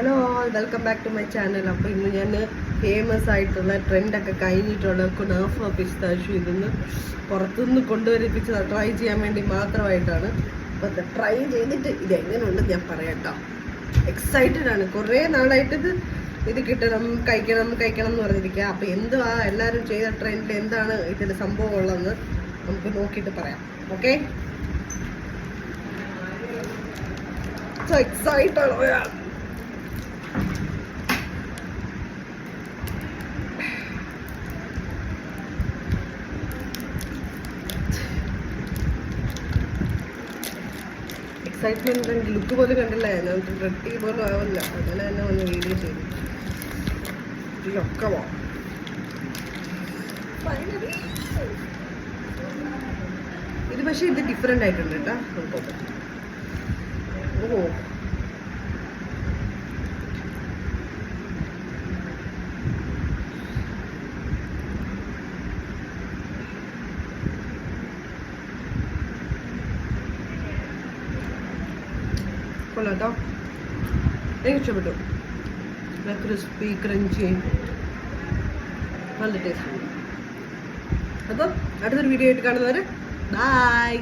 Hello all, welcome back to my channel. അപ്പോൾ ഇന്ന് ഞാൻ ഫേമസ് ആയിട്ടുള്ള ട്രെൻഡൊക്കെ കഴിഞ്ഞിട്ടുള്ള കുനാഫ പിസ്താഷ്യൂ ഇതൊന്ന് പുറത്തുനിന്ന് കൊണ്ടുവരിപ്പിച്ച് ട്രൈ ചെയ്യാൻ വേണ്ടി മാത്രമായിട്ടാണ്. അപ്പോൾ അത് ട്രൈ ചെയ്തിട്ട് ഇതെങ്ങനെയുണ്ടെന്ന് ഞാൻ പറയാം കേട്ടോ. എക്സൈറ്റഡ് ആണ്, കുറേ നാളായിട്ട് ഇത് കിട്ടണം കഴിക്കണം എന്ന് പറഞ്ഞിരിക്കുക. അപ്പോൾ എന്തുവാ എല്ലാവരും ചെയ്ത ട്രെൻഡ്, എന്താണ് ഇതിൽ സംഭവം ഉള്ളതെന്ന് നമുക്ക് നോക്കിയിട്ട് പറയാം. Okay, so excited. Excitement look പോലും കണ്ടില്ല, ഞാൻ റെഡി പോലും ആവില്ല. അങ്ങനെ തന്നെ വന്ന് വീഡിയോ ചെയ്തു. ഇതിലൊക്കെ ഇത് പക്ഷേ ഇത് ഡിഫറെൻ്റ് ആയിട്ടുണ്ട് കേട്ടോ. ഓ, കൊള്ളാം കേട്ടോ, എനിക്ക് ഇഷ്ടപ്പെട്ടു. ക്രിസ്പി ക്രഞ്ചി, നല്ല ടേസ്റ്റ്. അപ്പം അടുത്തൊരു വീഡിയോ ആയിട്ട് കാണുന്നവരെ ബൈ.